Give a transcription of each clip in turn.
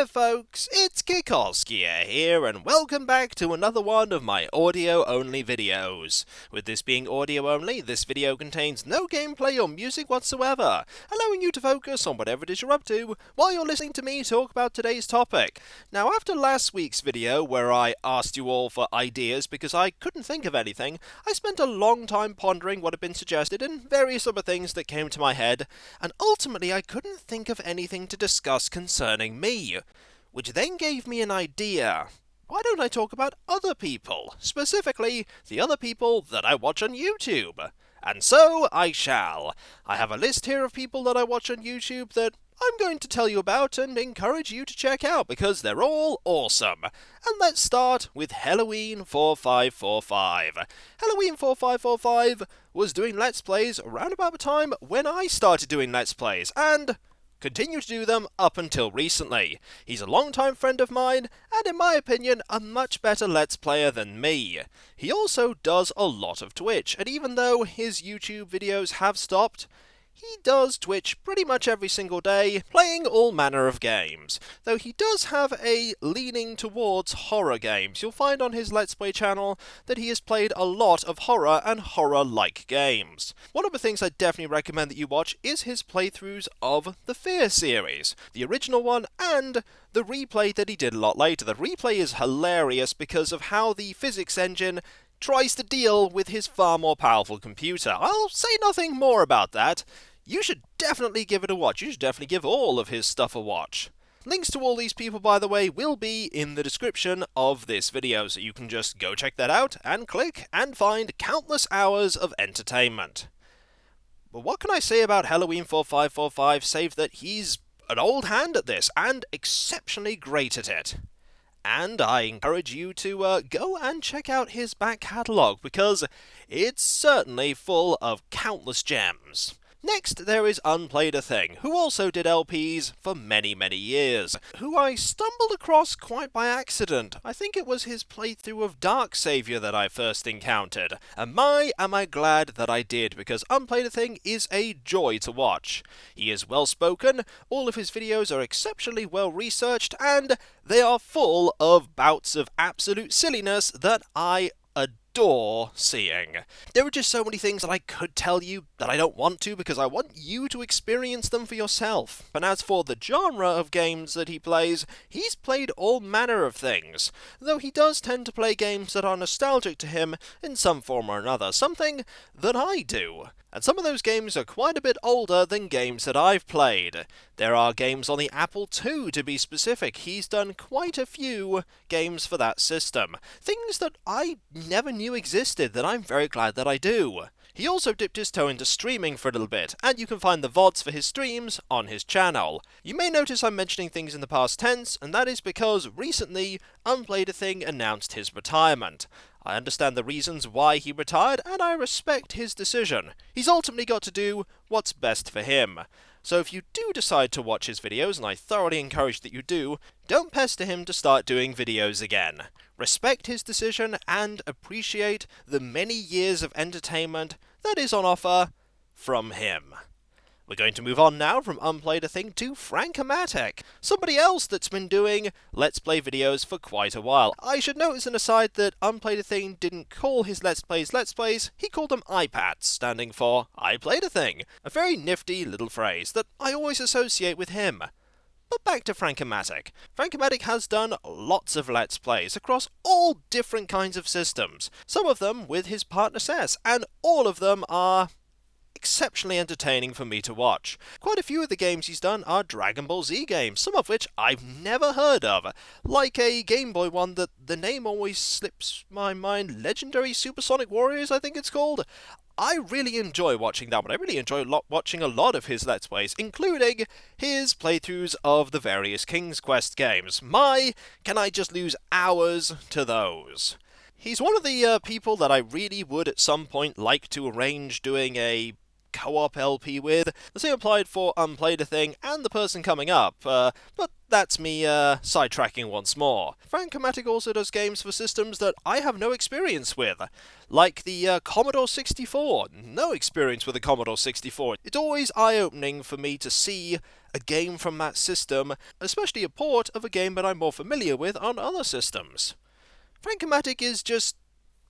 there folks, it's Kikoskia here and welcome back to another one of my audio-only videos. With this being audio-only, this video contains no gameplay or music whatsoever, allowing you to focus on whatever it is you're up to while you're listening to me talk about today's topic. Now after last week's video where I asked you all for ideas because I couldn't think of anything, I spent a long time pondering what had been suggested and various other things that came to my head, and ultimately I couldn't think of anything to discuss concerning me, which then gave me an idea. Why don't I talk about other people, specifically the other people that I watch on YouTube? And so I shall. I have a list here of people that I watch on YouTube that I'm going to tell you about and encourage you to check out because they're all awesome. And let's start with Halloween 4545. Halloween 4545 was doing Let's Plays around about the time when I started doing Let's Plays, and continue to do them up until recently. He's a long-time friend of mine, and in my opinion, a much better Let's Player than me. He also does a lot of Twitch, and even though his YouTube videos have stopped, he does Twitch pretty much every single day, playing all manner of games. Though he does have a leaning towards horror games. You'll find on his Let's Play channel that he has played a lot of horror and horror-like games. One of the things I definitely recommend that you watch is his playthroughs of the Fear series, the original one and the replay that he did a lot later. The replay is hilarious because of how the physics engine tries to deal with his far more powerful computer. I'll say nothing more about that. You should definitely give it a watch. You should definitely give all of his stuff a watch. Links to all these people, by the way, will be in the description of this video, so you can just go check that out and click and find countless hours of entertainment. But what can I say about Halloween 4545 save that he's an old hand at this and exceptionally great at it? And I encourage you to go and check out his back catalogue, because it's certainly full of countless gems. Next, there is Unplayed A Thing, who also did LPs for many, many years, who I stumbled across quite by accident. I think it was his playthrough of Dark Savior that I first encountered, and my am I glad that I did, because Unplayed A Thing is a joy to watch. He is well spoken, all of his videos are exceptionally well researched, and they are full of bouts of absolute silliness that I adore seeing. There are just so many things that I could tell you that I don't want to, because I want you to experience them for yourself. And as for the genre of games that he plays, he's played all manner of things, though he does tend to play games that are nostalgic to him in some form or another, something that I do. And some of those games are quite a bit older than games that I've played. There are games on the Apple II, to be specific. He's done quite a few games for that system. Things that I never knew existed that I'm very glad that I do. He also dipped his toe into streaming for a little bit, and you can find the VODs for his streams on his channel. You may notice I'm mentioning things in the past tense, and that is because recently Unplayed A Thing announced his retirement. I understand the reasons why he retired, and I respect his decision. He's ultimately got to do what's best for him. So if you do decide to watch his videos, and I thoroughly encourage that you do, don't pester him to start doing videos again. Respect his decision and appreciate the many years of entertainment that is on offer from him. We're going to move on now from Unplayed A Thing to Frankomatic, somebody else that's been doing Let's Play videos for quite a while. I should note as an aside that Unplayed A Thing didn't call his Let's Plays, he called them iPads, standing for I Played A Thing, a very nifty little phrase that I always associate with him. But back to Frankomatic. Frankomatic has done lots of Let's Plays across all different kinds of systems, some of them with his partner Sess, and all of them are exceptionally entertaining for me to watch. Quite a few of the games he's done are Dragon Ball Z games, some of which I've never heard of, like a Game Boy one that the name always slips my mind, Legendary Supersonic Warriors I think it's called. I really enjoy watching that one. I really enjoy watching a lot of his Let's Plays, including his playthroughs of the various King's Quest games. Can I just lose hours to those. He's one of the people that I really would at some point like to arrange doing a co-op LP with. The same applied for Unplayed A Thing and the person coming up, but that's me sidetracking once more. Frankomatic also does games for systems that I have no experience with, like the Commodore 64. No experience with the Commodore 64. It's always eye-opening for me to see a game from that system, especially a port of a game that I'm more familiar with on other systems. Frankomatic is just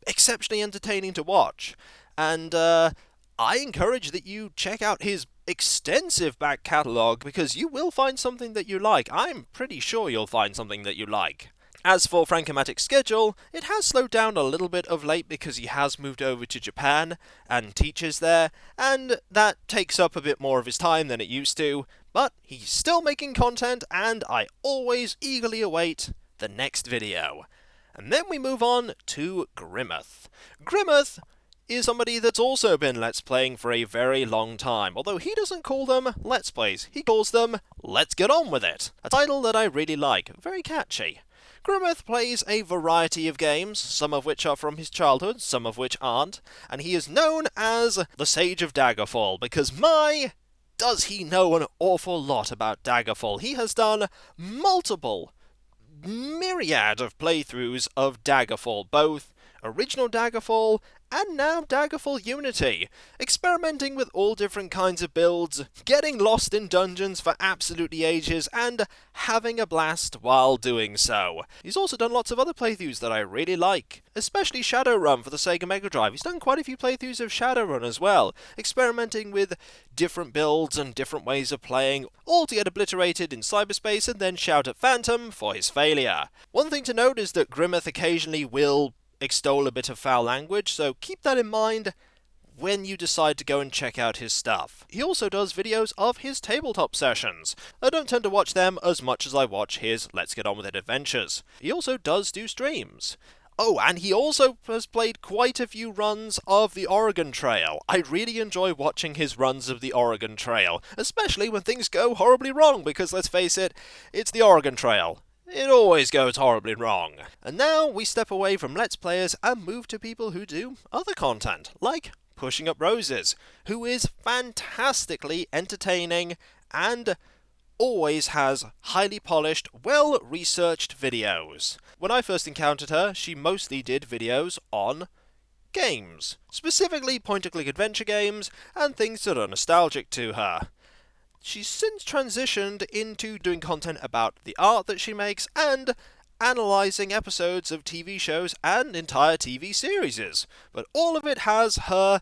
exceptionally entertaining to watch, and I encourage that you check out his extensive back catalogue, because you will find something that you like. I'm pretty sure you'll find something that you like. As for Frankomatic's schedule, it has slowed down a little bit of late because he has moved over to Japan and teaches there, and that takes up a bit more of his time than it used to, but he's still making content, and I always eagerly await the next video. And then we move on to Griffith. Griffith is somebody that's also been Let's Playing for a very long time, although he doesn't call them Let's Plays, he calls them Let's Get On With It, a title that I really like, very catchy. Griffith plays a variety of games, some of which are from his childhood, some of which aren't, and he is known as the Sage of Daggerfall, because does he know an awful lot about Daggerfall. He has done myriad of playthroughs of Daggerfall, both original Daggerfall and now Daggerfall Unity, experimenting with all different kinds of builds, getting lost in dungeons for absolutely ages, and having a blast while doing so. He's also done lots of other playthroughs that I really like, especially Shadowrun for the Sega Mega Drive. He's done quite a few playthroughs of Shadowrun as well, experimenting with different builds and different ways of playing, all to get obliterated in cyberspace and then shout at Phantom for his failure. One thing to note is that Griffith occasionally will extol a bit of foul language, so keep that in mind when you decide to go and check out his stuff. He also does videos of his tabletop sessions. I don't tend to watch them as much as I watch his Let's Get On With It adventures. He also does do streams. Oh, and he also has played quite a few runs of the Oregon Trail. I really enjoy watching his runs of the Oregon Trail, especially when things go horribly wrong, because let's face it, it's the Oregon Trail. It always goes horribly wrong. And now we step away from Let's Players and move to people who do other content, like Pushing Up Roses, who is fantastically entertaining and always has highly polished, well-researched videos. When I first encountered her, she mostly did videos on games, specifically point-and-click adventure games and things that are nostalgic to her. She's since transitioned into doing content about the art that she makes and analysing episodes of TV shows and entire TV series. But all of it has her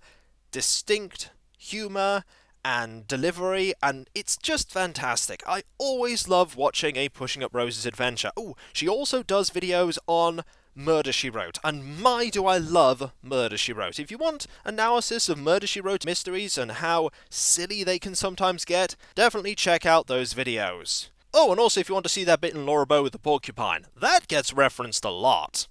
distinct humour and delivery, and it's just fantastic. I always love watching a Pushing Up Roses adventure. Oh, she also does videos on Murder, She Wrote, and my do I love Murder, She Wrote. If you want analysis of Murder, She Wrote mysteries and how silly they can sometimes get, definitely check out those videos. Oh, and also if you want to see that bit in Laura Bow with the porcupine, that gets referenced a lot.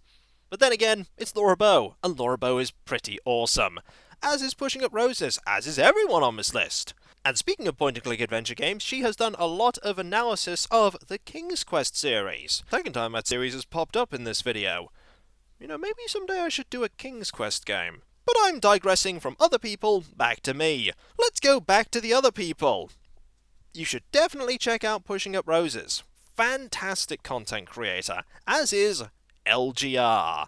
But then again, it's Laura Bow, and Laura Bow is pretty awesome. As is Pushing Up Roses, as is everyone on this list. And speaking of point-and-click adventure games, she has done a lot of analysis of the King's Quest series. Second time that series has popped up in this video. You know, maybe someday I should do a King's Quest game. But I'm digressing from other people back to me. Let's go back to the other people. You should definitely check out Pushing Up Roses. Fantastic content creator, as is LGR.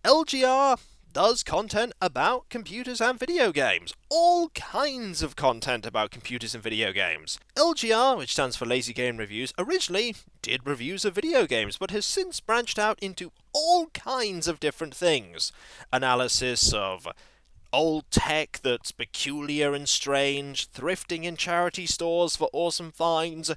LGR does content about computers and video games. All kinds of content about computers and video games. LGR, which stands for Lazy Game Reviews, originally did reviews of video games, but has since branched out into all kinds of different things. Analysis of old tech that's peculiar and strange, thrifting in charity stores for awesome finds,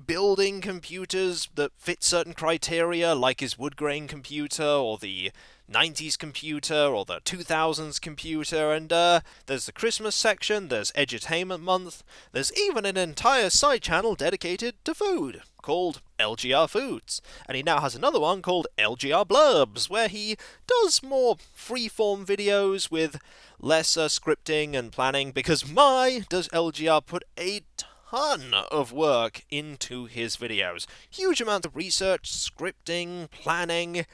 building computers that fit certain criteria, like his wood grain computer, or the 90s computer, or the 2000s computer, and there's the Christmas section, there's Edutainment Month, there's even an entire side channel dedicated to food, called LGR Foods, and he now has another one called LGR Blurbs, where he does more freeform videos with lesser scripting and planning, because does LGR put a ton of work into his videos. Huge amount of research, scripting, planning.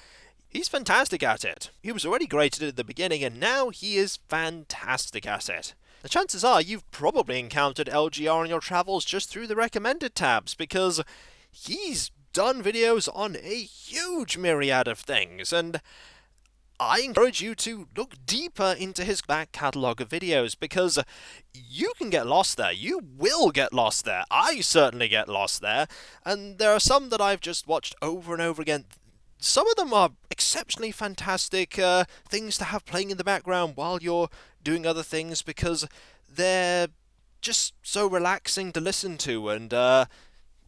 He's fantastic at it. He was already great at it at the beginning, and now he is fantastic at it. the chances are you've probably encountered LGR on your travels just through the recommended tabs, because he's done videos on a huge myriad of things, and I encourage you to look deeper into his back catalogue of videos, because you can get lost there. You will get lost there. I certainly get lost there, and there are some that I've just watched over and over again. Some of them are exceptionally fantastic things to have playing in the background while you're doing other things, because they're just so relaxing to listen to and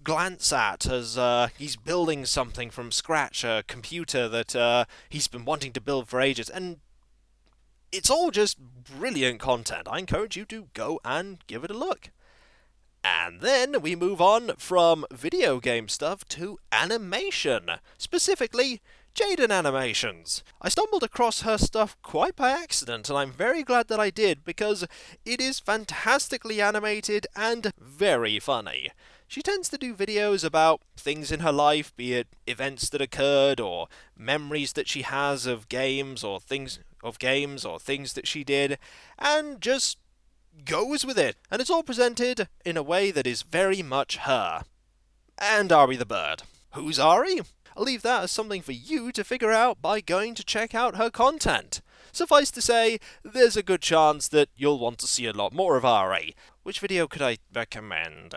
glance at as he's building something from scratch, a computer that he's been wanting to build for ages, and it's all just brilliant content. I encourage you to go and give it a look. And then we move on from video game stuff to animation, specifically Jaden Animations. I stumbled across her stuff quite by accident, and I'm very glad that I did, because it is fantastically animated and very funny. She tends to do videos about things in her life, be it events that occurred, or memories that she has of games, or things that she did, and just goes with it, and it's all presented in a way that is very much her. And Ari the bird. Who's Ari? I'll leave that as something for you to figure out by going to check out her content. Suffice to say, there's a good chance that you'll want to see a lot more of Ari. Which video could I recommend?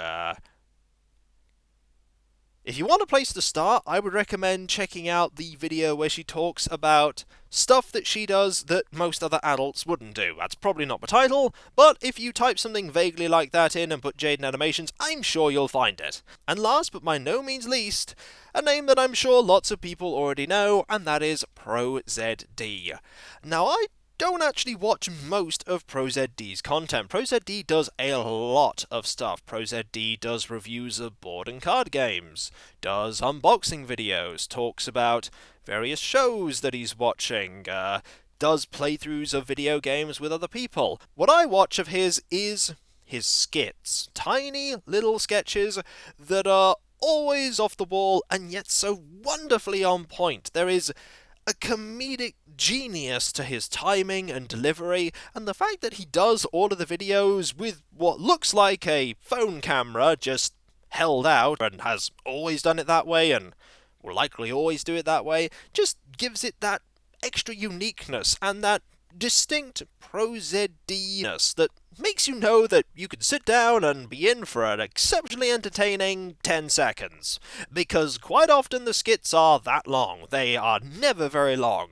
If you want a place to start, I would recommend checking out the video where she talks about stuff that she does that most other adults wouldn't do. That's probably not the title, but if you type something vaguely like that in and put Jaden Animations, I'm sure you'll find it. And last but by no means least, a name that I'm sure lots of people already know, and that is ProsopEdD. Now, I don't actually watch most of ProsopEdD's content. ProsopEdD does a lot of stuff. ProsopEdD does reviews of board and card games, does unboxing videos, talks about various shows that he's watching, does playthroughs of video games with other people. What I watch of his is his skits. Tiny little sketches that are always off the wall and yet so wonderfully on point. There is a comedic genius to his timing and delivery, and the fact that he does all of the videos with what looks like a phone camera just held out, and has always done it that way, and will likely always do it that way, just gives it that extra uniqueness and that distinct ProsopEdD-ness that makes you know that you can sit down and be in for an exceptionally entertaining 10 seconds. Because quite often the skits are that long. They are never very long.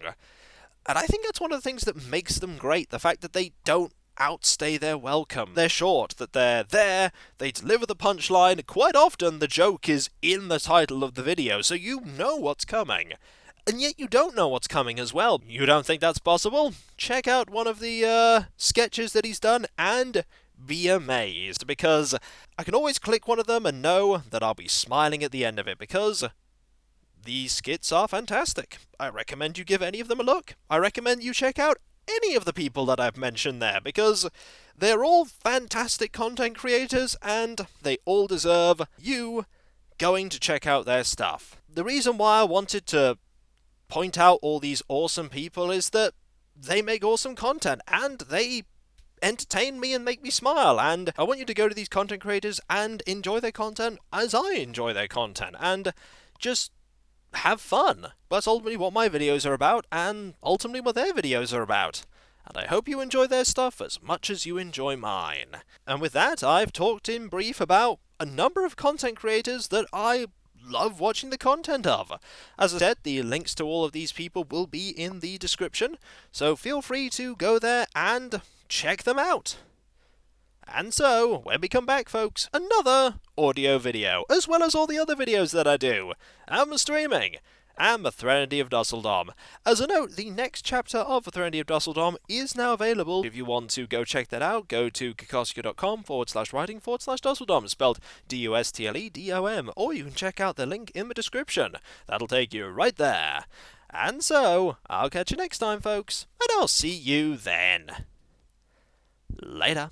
And I think that's one of the things that makes them great, the fact that they don't outstay their welcome. They're short, that they're there, they deliver the punchline. Quite often the joke is in the title of the video, so you know what's coming. And yet you don't know what's coming as well. You don't think that's possible? Check out one of the sketches that he's done and be amazed, because I can always click one of them and know that I'll be smiling at the end of it, because these skits are fantastic. I recommend you give any of them a look. I recommend you check out any of the people that I've mentioned there, because they're all fantastic content creators and they all deserve you going to check out their stuff. The reason why I wanted to point out all these awesome people is that they make awesome content and they entertain me and make me smile, and I want you to go to these content creators and enjoy their content as I enjoy their content and just have fun. That's ultimately what my videos are about, and ultimately what their videos are about. And I hope you enjoy their stuff as much as you enjoy mine. And with that, I've talked in brief about a number of content creators that I love watching the content of. As I said, the links to all of these people will be in the description, so feel free to go there and check them out. And so, when we come back, folks, another audio video, as well as all the other videos that I do, and streaming, and the Threnody of Dusseldom. As a note, the next chapter of the Threnody of Dusseldom is now available. If you want to go check that out, go to kikoskia.com/writing/Dusseldom, spelled DUSTLEDOM, or you can check out the link in the description. That'll take you right there. And so, I'll catch you next time, folks, and I'll see you then. Later.